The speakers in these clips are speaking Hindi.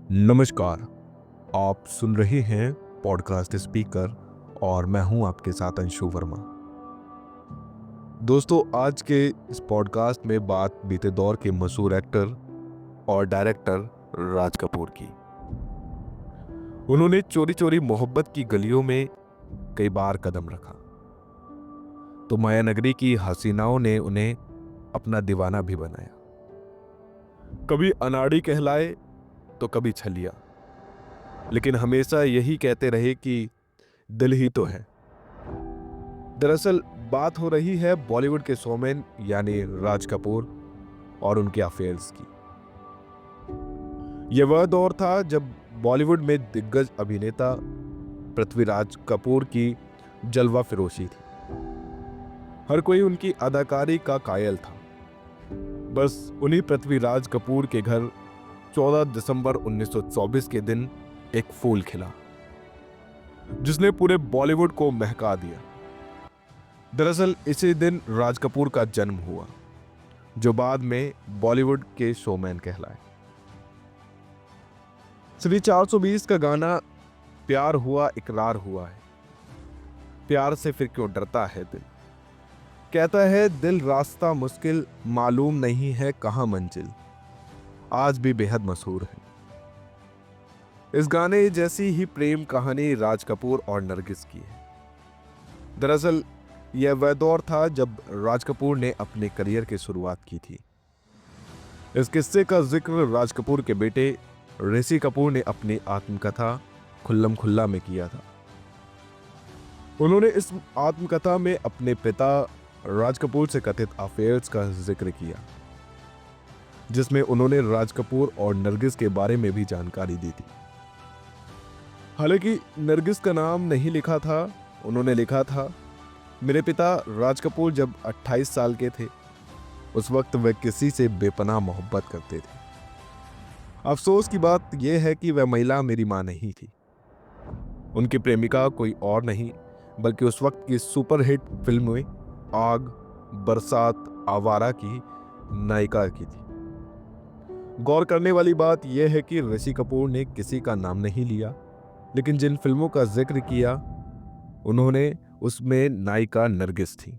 नमस्कार। आप सुन रहे हैं पॉडकास्ट स्पीकर और मैं हूं आपके साथ अंशु वर्मा। दोस्तों, आज के इस पॉडकास्ट में बात बीते दौर के मशहूर एक्टर और डायरेक्टर राज कपूर की। उन्होंने चोरी चोरी मोहब्बत की गलियों में कई बार कदम रखा, तो माया नगरी की हसीनाओं ने उन्हें अपना दीवाना भी बनाया। कभी अनाड़ी कहलाए तो कभी छलिया, लेकिन हमेशा यही कहते रहे कि दिल ही तो है। दरअसल बात हो रही है बॉलीवुड के शोमैन यानी राज कपूर और उनके अफेयर्स की। यह वह दौर था जब बॉलीवुड में दिग्गज अभिनेता पृथ्वीराज कपूर की जलवा फिरोशी थी। हर कोई उनकी अदाकारी का कायल था। बस उन्हीं पृथ्वीराज कपूर के घर 14 दिसंबर 1924 के दिन एक फूल खिला, जिसने पूरे बॉलीवुड को महका दिया। दरअसल इसी दिन राज कपूर का जन्म हुआ, जो बाद में बॉलीवुड के शोमैन कहलाए। श्री 420 का गाना प्यार हुआ इकरार हुआ है, प्यार से फिर क्यों डरता है दिल, कहता है दिल रास्ता मुश्किल मालूम नहीं है कहां मंजिल, आज भी बेहद मशहूर है। इस गाने जैसी ही प्रेम कहानी राज कपूर और नरगिस की है। दरअसल यह वह दौर था जब राज कपूर ने अपने करियर की शुरुआत की थी। इस किस्से का जिक्र राज कपूर के बेटे ऋषि कपूर ने अपनी आत्मकथा खुल्लम खुल्ला में किया था। उन्होंने इस आत्मकथा में अपने पिता राज कपूर से कथित अफेयर्स का जिक्र किया, जिसमें उन्होंने राज कपूर और नरगिस के बारे में भी जानकारी दी थी। हालांकि नरगिस का नाम नहीं लिखा था, उन्होंने लिखा था, मेरे पिता राज कपूर जब 28 साल के थे, उस वक्त वे किसी से बेपनाह मोहब्बत करते थे। अफसोस की बात यह है कि वह महिला मेरी मां नहीं थी। उनकी प्रेमिका कोई और नहीं बल्कि उस वक्त की सुपरहिट फिल्में आग, बरसात, आवारा की नायिका की थी। गौर करने वाली बात यह है कि ऋषि कपूर ने किसी का नाम नहीं लिया, लेकिन जिन फिल्मों का जिक्र किया उन्होंने उसमें नायिका नरगिस थी।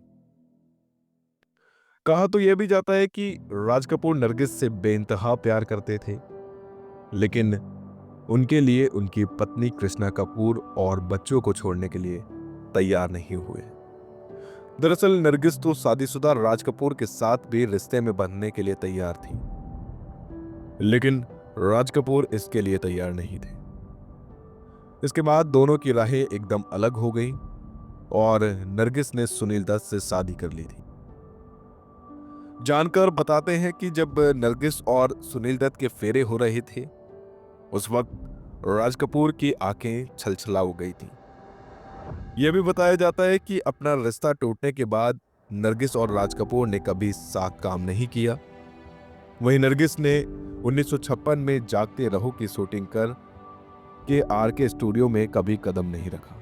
कहा तो यह भी जाता है कि राज कपूर नरगिस से बेइंतहा प्यार करते थे, लेकिन उनके लिए उनकी पत्नी कृष्णा कपूर और बच्चों को छोड़ने के लिए तैयार नहीं हुए। दरअसल नरगिस तो शादीशुदा राज कपूर के साथ भी रिश्ते में बंधने के लिए तैयार थी, लेकिन राज कपूर इसके लिए तैयार नहीं थे। इसके बाद दोनों की राहें एकदम अलग हो गई और नरगिस ने सुनील दत्त से शादी कर ली थी। जानकर बताते हैं कि जब नरगिस और सुनील दत्त के फेरे हो रहे थे, उस वक्त राज कपूर की आंखें छलछला हो गई थीं। यह भी बताया जाता है कि अपना रिश्ता टूटने के बाद नरगिस और राज कपूर ने कभी साथ काम नहीं किया। वहीं नरगिस ने 1956 में जागते रहो की शूटिंग कर के आरके स्टूडियो में कभी कदम नहीं रखा।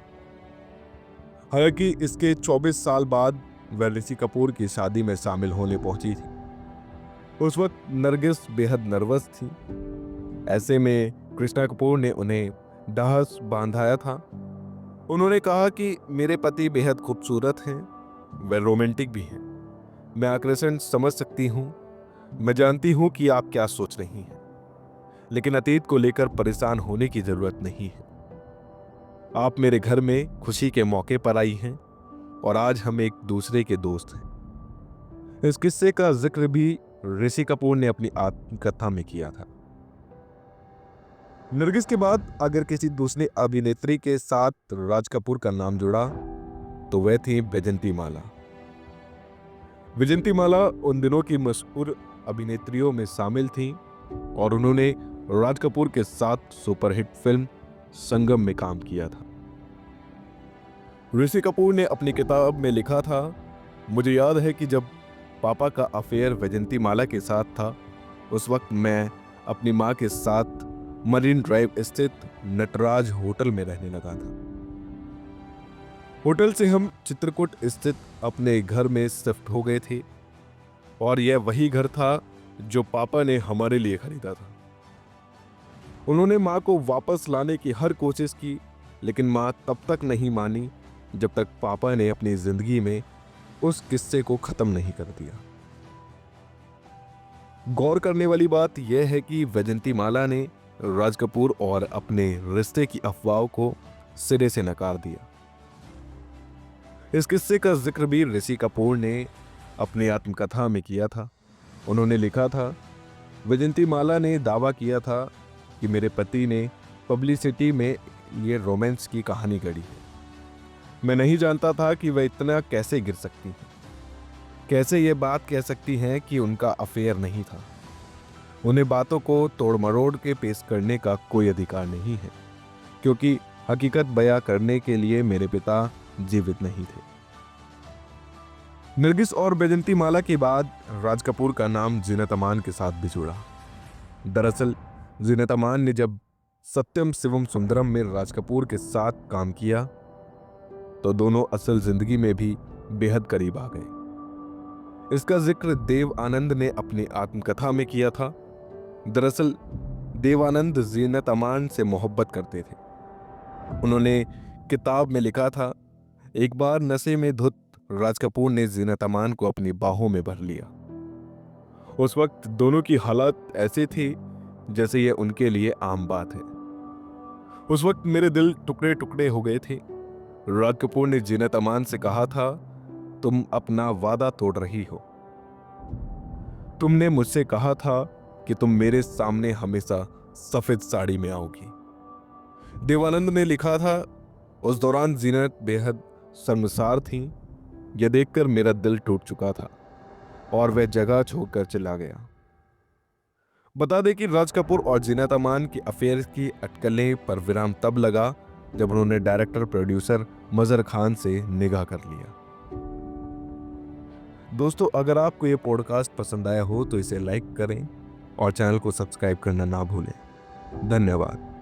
हालांकि इसके 24 साल बाद वह ऋषि कपूर की शादी में शामिल होने पहुंची थी। उस वक्त नरगिस बेहद नर्वस थी। ऐसे में कृष्णा कपूर ने उन्हें ढास बांधाया था। उन्होंने कहा कि मेरे पति बेहद खूबसूरत हैं, वह रोमांटिक भी हैं। मैं आकर्षण समझ सकती हूँ, मैं जानती हूँ कि आप क्या सोच रही हैं, लेकिन अतीत को लेकर परेशान होने की जरूरत नहीं है। आप मेरे घर में खुशी के मौके पर आई हैं और आज हम एक दूसरे के दोस्त हैं। इस किस्से का जिक्र भी ऋषि कपूर ने अपनी आत्मकथा में किया था। नरगिस के बाद अगर किसी दूसरी अभिनेत्री के साथ राज कपूर का नाम जुड़ा तो वह थी वैजंती माला। वैजंती माला उन दिनों की मशहूर अभिनेत्रियों में शामिल थी और उन्होंने राज कपूर के साथ सुपरहिट फिल्म संगम में काम किया था। ऋषि कपूर ने अपनी किताब में लिखा था, मुझे याद है कि जब पापा का अफेयर वैजंती माला के साथ था, उस वक्त मैं अपनी मां के साथ मरीन ड्राइव स्थित नटराज होटल में रहने लगा था। होटल से हम चित्रकूट स्थित अपने घर में शिफ्ट हो गए थे और यह वही घर था जो पापा ने हमारे लिए खरीदा था। उन्होंने माँ को वापस लाने की हर कोशिश की, लेकिन माँ तब तक नहीं मानी जब तक पापा ने अपनी जिंदगी में उस किस्से को खत्म नहीं कर दिया। गौर करने वाली बात यह है कि वैजंतीमाला ने राज कपूर और अपने रिश्ते की अफवाहों को सिरे से नकार दिया। इस किस्से का जिक्र भी ऋषि कपूर ने अपनी आत्मकथा में किया था। उन्होंने लिखा था, वैजंतीमाला ने दावा किया था कि मेरे पति ने पब्लिसिटी में ये रोमांस की कहानी गढ़ी है। मैं नहीं जानता था कि वह इतना कैसे गिर सकती हैं, कैसे ये बात कह सकती हैं कि उनका अफेयर नहीं था। उन्हें बातों को तोड़ मरोड़ के पेश करने का कोई अधिकार नहीं है, क्योंकि हकीकत बयां करने के लिए मेरे पिता जीवित नहीं थे। नरगिस और वैजंतीमाला के बाद राज कपूर का नाम जीनत अमान के साथ भी जुड़ा। दरअसल जीनत अमान ने जब सत्यम शिवम सुंदरम में राज कपूर के साथ काम किया तो दोनों असल जिंदगी में भी बेहद करीब आ गए। इसका जिक्र देव आनंद ने अपनी आत्मकथा में किया था। दरअसल देव आनंद जीनत अमान से मोहब्बत करते थे। उन्होंने किताब में लिखा था, एक बार नशे में धुत राज कपूर ने जीनत अमान को अपनी बाहों में भर लिया। उस वक्त दोनों की हालत ऐसे थी जैसे ये उनके लिए आम बात है। उस वक्त मेरे दिल टुकड़े टुकड़े हो गए थे। राज कपूर ने जीनत अमान से कहा था, तुम अपना वादा तोड़ रही हो। तुमने मुझसे कहा था कि तुम मेरे सामने हमेशा सफेद साड़ी में आओगी। देवानंद ने लिखा था, उस दौरान जीनत बेहद शर्मसार थीं। यह देखकर मेरा दिल टूट चुका था और वह जगह छोड़कर चला गया। बता दें कि राज कपूर और जीनत अमान की अफेयर की अटकलें पर विराम तब लगा जब उन्होंने डायरेक्टर प्रोड्यूसर मजर खान से निगाह कर लिया। दोस्तों, अगर आपको ये पॉडकास्ट पसंद आया हो तो इसे लाइक करें और चैनल को सब्सक्राइब करना ना भूलें। धन्यवाद।